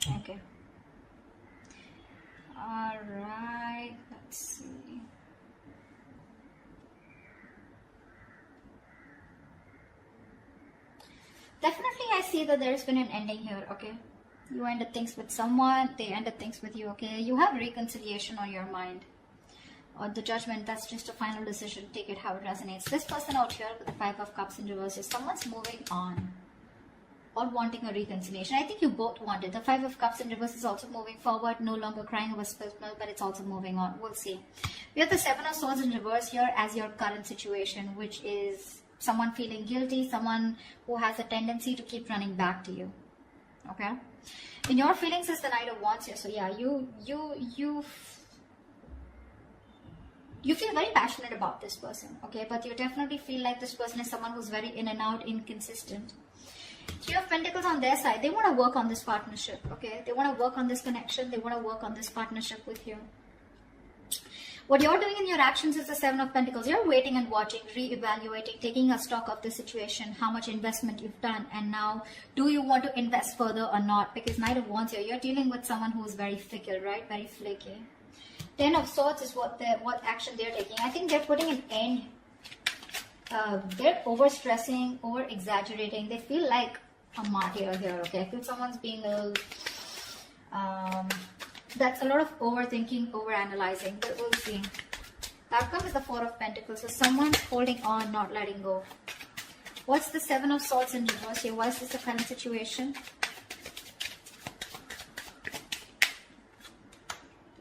Okay. All right. Let's see. Definitely, I see that there's been an ending here. Okay. You ended things with someone. They ended things with you. Okay. You have reconciliation on your mind. Or the judgment, that's just a final decision. Take it how it resonates. This person out here with the Five of Cups in reverse is someone's moving on or wanting a reconciliation. I think you both want it. The Five of Cups in reverse is also moving forward, no longer crying over spilled milk, but it's also moving on. We'll see. We have the Seven of Swords in reverse here as your current situation, which is someone feeling guilty, someone who has a tendency to keep running back to you. Okay? In your feelings is the Knight of Wands here. So yeah, you feel very passionate about this person, okay? But you definitely feel like this person is someone who's very in and out, inconsistent. Three of Pentacles on their side. They want to work on this partnership, okay? They want to work on this connection. They want to work on this partnership with you. What you're doing in your actions is the Seven of Pentacles. You're waiting and watching, re-evaluating, taking a stock of the situation, how much investment you've done, and now, do you want to invest further or not? Because Knight of Wands here, you're dealing with someone who's very fickle, right? Very flaky. Ten of Swords is what action they're taking. I think they're putting an end. They're over-stressing, over-exaggerating. They feel like a martyr here, okay? I feel someone's being a... that's a lot of overthinking, over-analyzing, but we'll see. The outcome is the Four of Pentacles. So someone's holding on, not letting go. What's the Seven of Swords in reverse here? Why is this the current situation?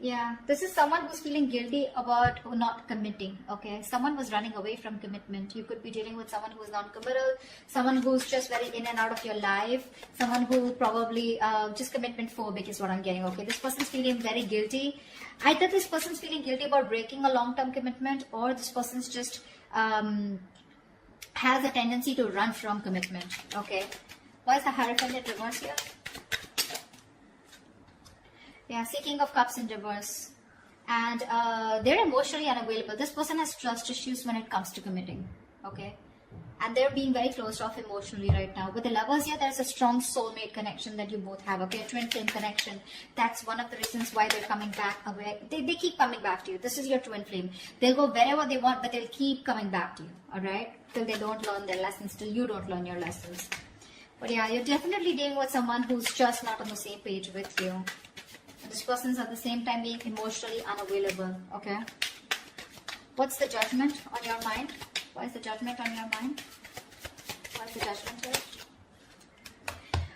Yeah, this is someone who's feeling guilty about not committing, okay? Someone was running away from commitment. You could be dealing with someone who's non-committal, someone who's just very in and out of your life, someone who probably just commitment phobic is what I'm getting, okay? This person's feeling very guilty. Either this person's feeling guilty about breaking a long-term commitment, or this person's just has a tendency to run from commitment, okay? Why is the Hierophant in reverse here? Yeah, King of Cups in reverse. And they're emotionally unavailable. This person has trust issues when it comes to committing. Okay? And they're being very closed off emotionally right now. With the Lovers here, there's a strong soulmate connection that you both have. Okay? Twin flame connection. That's one of the reasons why they're coming back away. They keep coming back to you. This is your twin flame. They'll go wherever they want, but they'll keep coming back to you. Alright? Till they don't learn their lessons. Till you don't learn your lessons. But yeah, you're definitely dealing with someone who's just not on the same page with you. This person's at the same time being emotionally unavailable, okay? What's the Judgment on your mind? Why is the Judgment on your mind? Why is the Judgment here?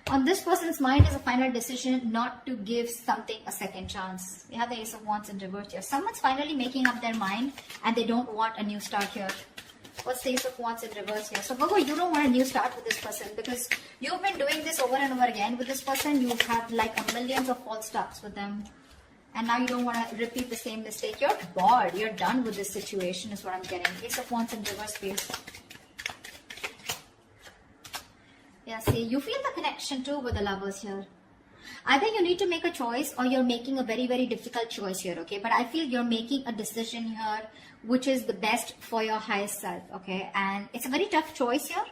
On this person's mind is a final decision not to give something a second chance. We have the Ace of Wands in reverse here. Someone's finally making up their mind and they don't want a new start here. What's the Ace of Wands in reverse here? So Virgo, you don't want a new start with this person because you've been doing this over and over again with this person. You've had like a millions of false starts with them. And now you don't want to repeat the same mistake. You're bored. You're done with this situation is what I'm getting. Ace of Wands in reverse, please. Yeah, see, you feel the connection too with the Lovers here. Either you need to make a choice or you're making a very, very difficult choice here, okay? But I feel you're making a decision here which is the best for your highest self, okay? And it's a very tough choice here,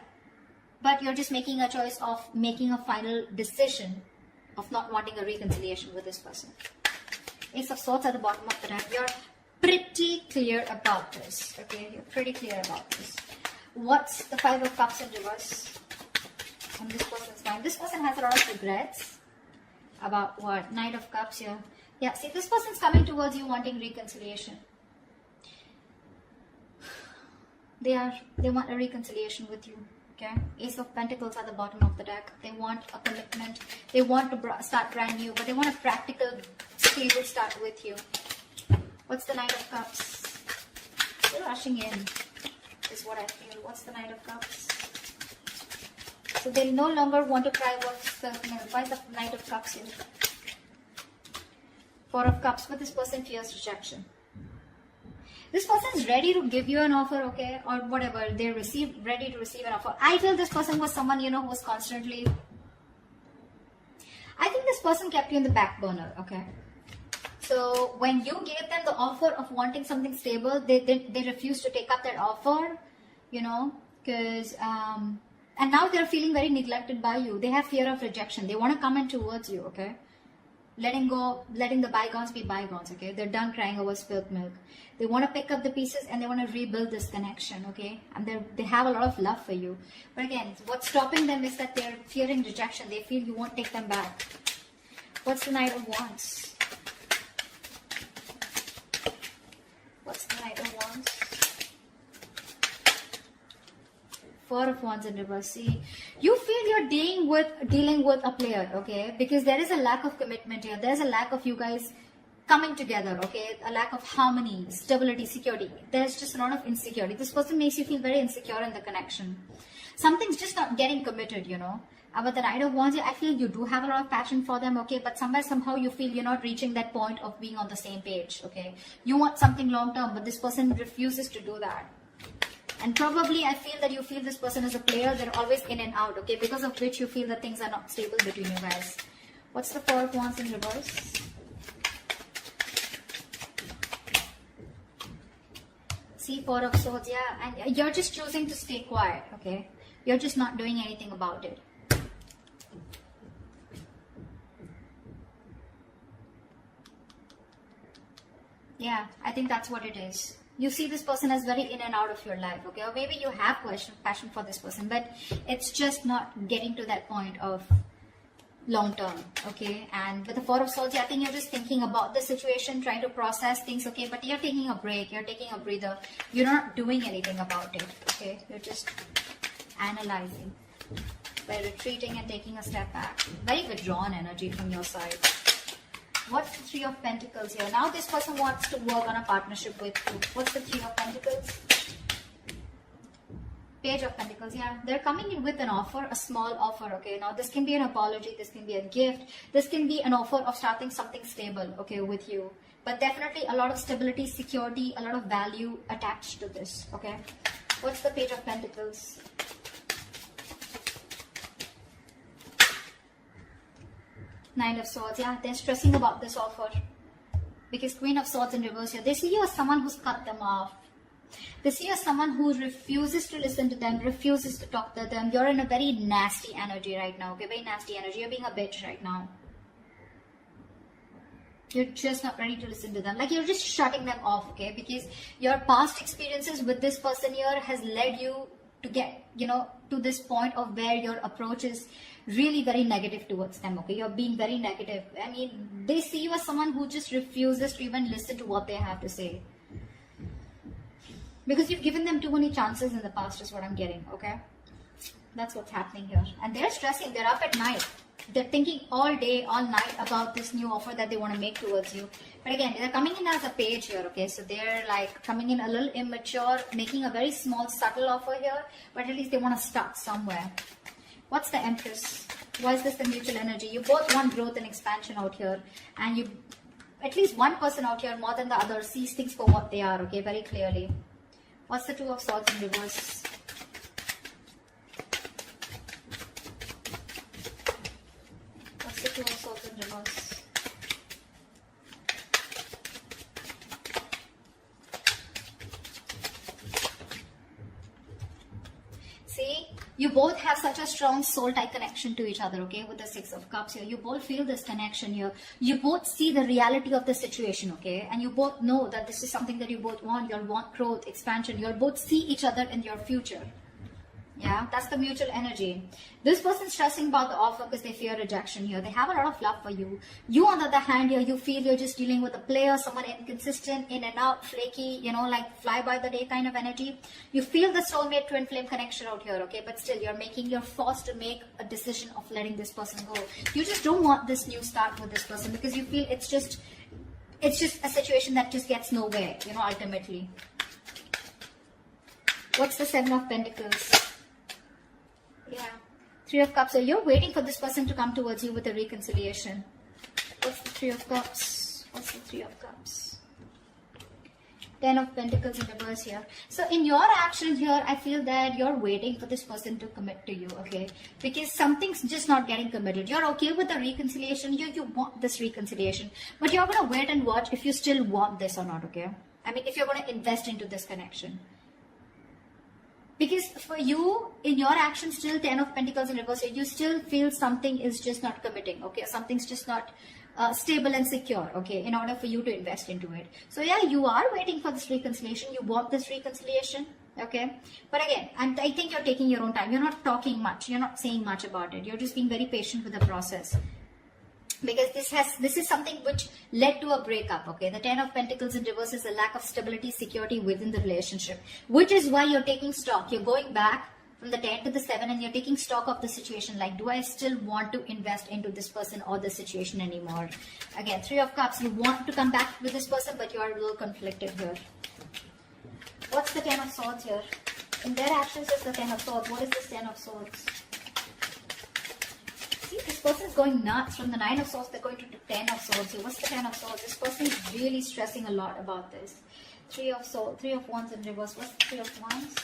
but you're just making a choice of making a final decision of not wanting a reconciliation with this person. Ace of Swords at the bottom of the deck. You're pretty clear about this, okay? You're pretty clear about this. What's the Five of Cups in reverse on this person's mind? This person has a lot of regrets. About what? Knight of Cups here. Yeah, see, this person's coming towards you wanting reconciliation. They want a reconciliation with you. Okay? Ace of Pentacles at the bottom of the deck. They want a commitment. They want to start brand new, but they want a practical, stable start with you. What's the Knight of Cups? They're rushing in, is what I feel. What's the Knight of Cups? So they no longer want to cry what's the Why is the Knight of Cups here? Four of Cups, but this person fears rejection. This person is ready to give you an offer, okay, or whatever. They're ready to receive an offer. I feel this person was someone, you know, who was constantly... I think this person kept you in the back burner, okay. So when you gave them the offer of wanting something stable, they refused to take up that offer, you know, because... and now they're feeling very neglected by you. They have fear of rejection. They want to come in towards you, okay? letting go, letting the bygones be bygones, okay? They're done crying over spilled milk. They want to pick up the pieces and they want to rebuild this connection, okay? And they have a lot of love for you. But again, what's stopping them is that they're fearing rejection. They feel you won't take them back. What's the Knight of Wands? What's the Knight of Wands? Four of Wands in reverse. See, you feel you're dealing with a player, okay? Because there is a lack of commitment here. There's a lack of you guys coming together, okay? A lack of harmony, stability, security. There's just a lot of insecurity. This person makes you feel very insecure in the connection. Something's just not getting committed, you know. But the Knight of Wands, I feel you do have a lot of passion for them, okay? But somehow you feel you're not reaching that point of being on the same page, okay? You want something long term, but this person refuses to do that. And probably I feel that you feel this person is a player. They're always in and out, okay? Because of which you feel that things are not stable between you guys. What's the Four of Wands in reverse? See, Four of Swords, yeah. And you're just choosing to stay quiet, okay? You're just not doing anything about it. Yeah, I think that's what it is. You see this person as very in and out of your life, okay? Or maybe you have passion for this person, but it's just not getting to that point of long term, okay? And with the Four of Swords, I think you're just thinking about the situation, trying to process things, okay? But you're taking a break, you're taking a breather. You're not doing anything about it, okay? You're just analyzing by retreating and taking a step back. Very withdrawn energy from your side. What's the Three of Pentacles here? Now this person wants to work on a partnership with you. What's the Three of Pentacles? Page of Pentacles, yeah. They're coming in with an offer, a small offer, okay? Now this can be an apology, this can be a gift, this can be an offer of starting something stable, okay, with you. But definitely a lot of stability, security, a lot of value attached to this, okay? What's the Page of Pentacles? Nine of Swords, yeah, they're stressing about this offer. Because Queen of Swords in reverse here, they see you as someone who's cut them off. They see you as someone who refuses to listen to them, refuses to talk to them. You're in a very nasty energy right now, okay? Very nasty energy. You're being a bitch right now. You're just not ready to listen to them. Like you're just shutting them off, okay? Because your past experiences with this person here has led you to get, you know, to this point of where your approach is really very negative towards them, okay? You're being very negative. I mean, they see you as someone who just refuses to even listen to what they have to say. Because you've given them too many chances in the past is what I'm getting, okay? That's what's happening here. And they're stressing, they're up at night. They're thinking all day, all night about this new offer that they want to make towards you. But again, they're coming in as a page here, okay? So they're like coming in a little immature, making a very small, subtle offer here. But at least they want to start somewhere. What's the Empress? Why is this the mutual energy? You both want growth and expansion out here. And you, at least one person out here more than the other sees things for what they are, okay? Very clearly. What's the Two of Swords in reverse? What's the Two of Swords in reverse? See, you both have such a strong soul-tie connection to each other, okay? With the Six of Cups here, you both feel this connection here. You both see the reality of the situation, okay? And you both know that this is something that you both want. You'll want growth, expansion. You'll both see each other in your future. Yeah, that's the mutual energy. This person's stressing about the offer because they fear rejection here. They have a lot of love for you. You, on the other hand, here, you feel you're just dealing with a player, someone inconsistent, in and out, flaky, you know, like fly by the day kind of energy. You feel the soulmate twin flame connection out here, okay? But still, you're forced to make a decision of letting this person go. You just don't want this new start with this person because you feel it's just a situation that just gets nowhere, you know, ultimately. What's the Seven of Pentacles? Yeah. Three of Cups. So you're waiting for this person to come towards you with a reconciliation. What's the Three of Cups? What's the Three of Cups? Ten of Pentacles in reverse here. So in your action here, I feel that you're waiting for this person to commit to you, okay? Because something's just not getting committed. You're okay with the reconciliation. You want this reconciliation. But you're going to wait and watch if you still want this or not, okay? I mean, if you're going to invest into this connection. Because for you, in your action, still Ten of Pentacles in reverse, you still feel something is just not committing, okay? Something's just not stable and secure, okay, in order for you to invest into it. So yeah, you are waiting for this reconciliation. You want this reconciliation, okay. But again, I think you're taking your own time. You're not talking much. You're not saying much about it. You're just being very patient with the process. Because this is something which led to a breakup, okay. The 10 of Pentacles in reverse is a lack of stability, security within the relationship, which is why you're taking stock. You're going back from the 10 to the 7 and you're taking stock of the situation. Like, do I still want to invest into this person or the situation anymore? Again, 3 of Cups, you want to come back with this person, but you are a little conflicted here. What's the 10 of Swords here? In their actions is the 10 of Swords. What is this 10 of Swords? This person is going nuts. From the 9 of Swords, they're going to the 10 of Swords. So what's the 10 of Swords? This person is really stressing a lot about this. 3 of Swords, 3 of Wands in reverse. What's the 3 of Wands?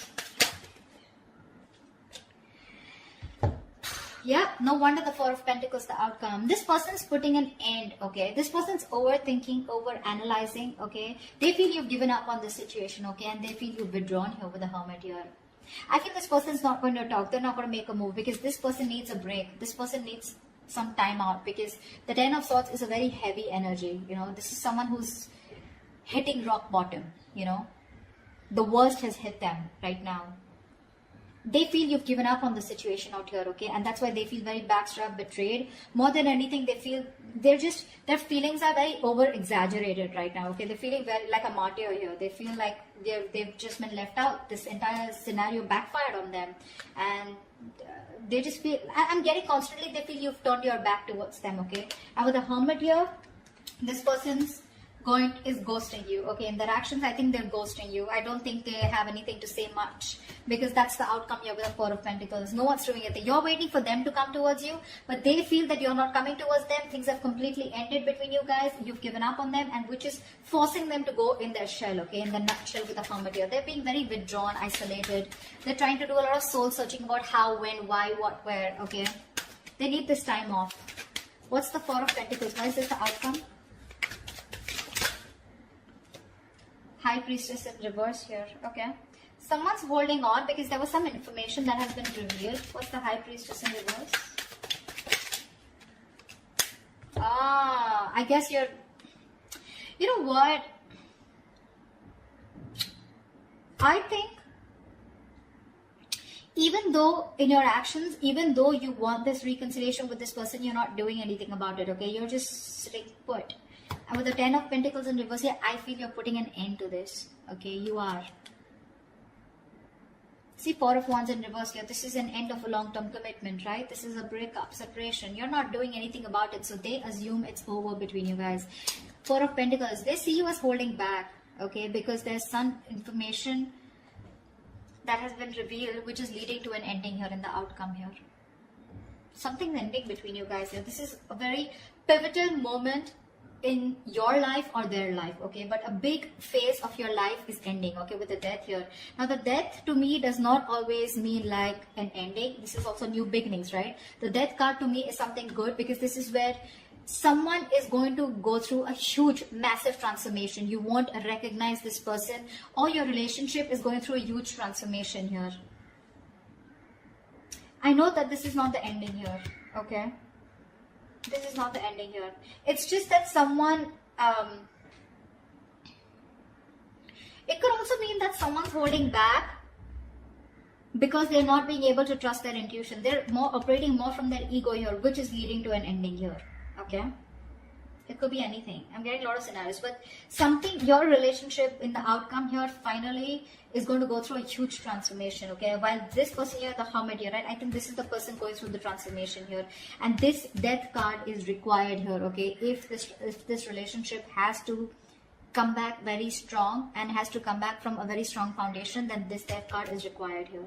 Yeah, no wonder the 4 of Pentacles, the outcome. This person's putting an end, okay? This person's overthinking, over-analyzing, okay? They feel you've given up on the situation, okay? And they feel you've withdrawn here with the Hermit here. I feel this person's not going to talk. They're not going to make a move because this person needs a break. This person needs some time out because the 10 of Swords is a very heavy energy. You know, this is someone who's hitting rock bottom, you know. The worst has hit them right now. They feel you've given up on the situation out here, okay? And that's why they feel very backstabbed, betrayed. More than anything, they feel their feelings are very over-exaggerated right now, okay? They're feeling very like a martyr here. They feel like they've just been left out. This entire scenario backfired on them. And they just feel, I'm getting constantly, they feel you've turned your back towards them, okay? And with the Hermit here, this person's is ghosting you, okay? In their actions, I think they're ghosting you. I don't think they have anything to say much because that's the outcome here with the 4 of Pentacles. No one's doing anything. You're waiting for them to come towards you, but they feel that you're not coming towards them. Things have completely ended between you guys. You've given up on them, and which is forcing them to go in their shell, okay? In the nutshell with the Hermit here. They're being very withdrawn, isolated. They're trying to do a lot of soul searching about how, when, why, what, where, okay? They need this time off. What's the 4 of Pentacles? Why is this the outcome? High Priestess in reverse here, okay? Someone's holding on because there was some information that has been revealed. What's the High Priestess in reverse? I guess you know what? I think even though in your actions, even though you want this reconciliation with this person, you're not doing anything about it, okay? You're just sitting put. And with the 10 of Pentacles in reverse here, I feel you're putting an end to this. Okay, you are. See, 4 of Wands in reverse here. This is an end of a long-term commitment, right? This is a breakup, separation. You're not doing anything about it. So they assume it's over between you guys. 4 of Pentacles. They see you as holding back. Okay, because there's some information that has been revealed which is leading to an ending here in the outcome here. Something's ending between you guys here. This is a very pivotal moment in your life or their life, okay? But a big phase of your life is ending, okay, with the Death here. Now the Death to me does not always mean like an ending. This is also new beginnings, right? The Death card to me is something good because this is where someone is going to go through a huge, massive transformation. You won't recognize this person, or your relationship is going through a huge transformation here. I know that this is not the ending here, okay? This is not the ending here. It's just that someone, it could also mean that someone's holding back because they're not being able to trust their intuition. They're operating more from their ego here, which is leading to an ending here. Okay? It could be anything. I'm getting a lot of scenarios, but something, your relationship in the outcome here finally is going to go through a huge transformation, okay? While this person here, the Hermit here, right? I think this is the person going through the transformation here. And this Death card is required here, okay? If this relationship has to come back very strong and has to come back from a very strong foundation, then this Death card is required here.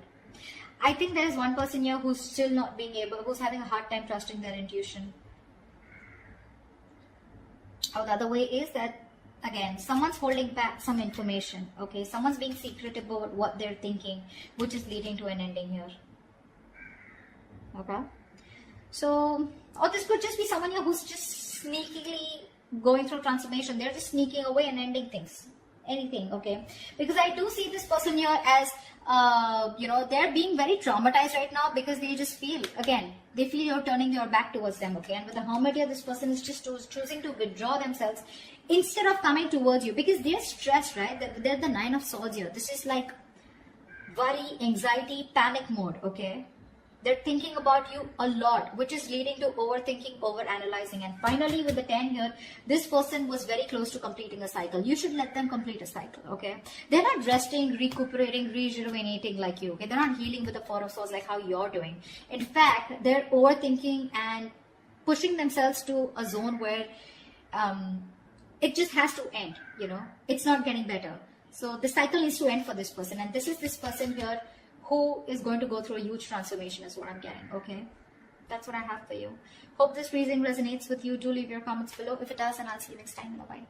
I think there is one person here who's still not being able, who's having a hard time trusting their intuition. Or the other way is that, again, someone's holding back some information, okay? Someone's being secretive about what they're thinking, which is leading to an ending here. Okay? So, or this could just be someone here who's just sneakily going through transformation. They're just sneaking away and ending things. anything, okay? Because I do see this person here as, they're being very traumatized right now because they just feel, again, they feel you're turning your back towards them, okay? And with the Hermit here, this person is just choosing to withdraw themselves instead of coming towards you because they're stressed, right? They're the Nine of Swords here. This is like worry, anxiety, panic mode, okay? They're thinking about you a lot, which is leading to overthinking, overanalyzing. And finally, with the 10 here, this person was very close to completing a cycle. You should let them complete a cycle, okay? They're not resting, recuperating, rejuvenating like you, okay? They're not healing with the Four of Swords like how you're doing. In fact, they're overthinking and pushing themselves to a zone where it just has to end, It's not getting better. So the cycle needs to end for this person. And this is this person here who is going to go through a huge transformation is what I'm getting, okay? That's what I have for you. Hope this reading resonates with you. Do leave your comments below. If it does, and I'll see you next time. Bye-bye.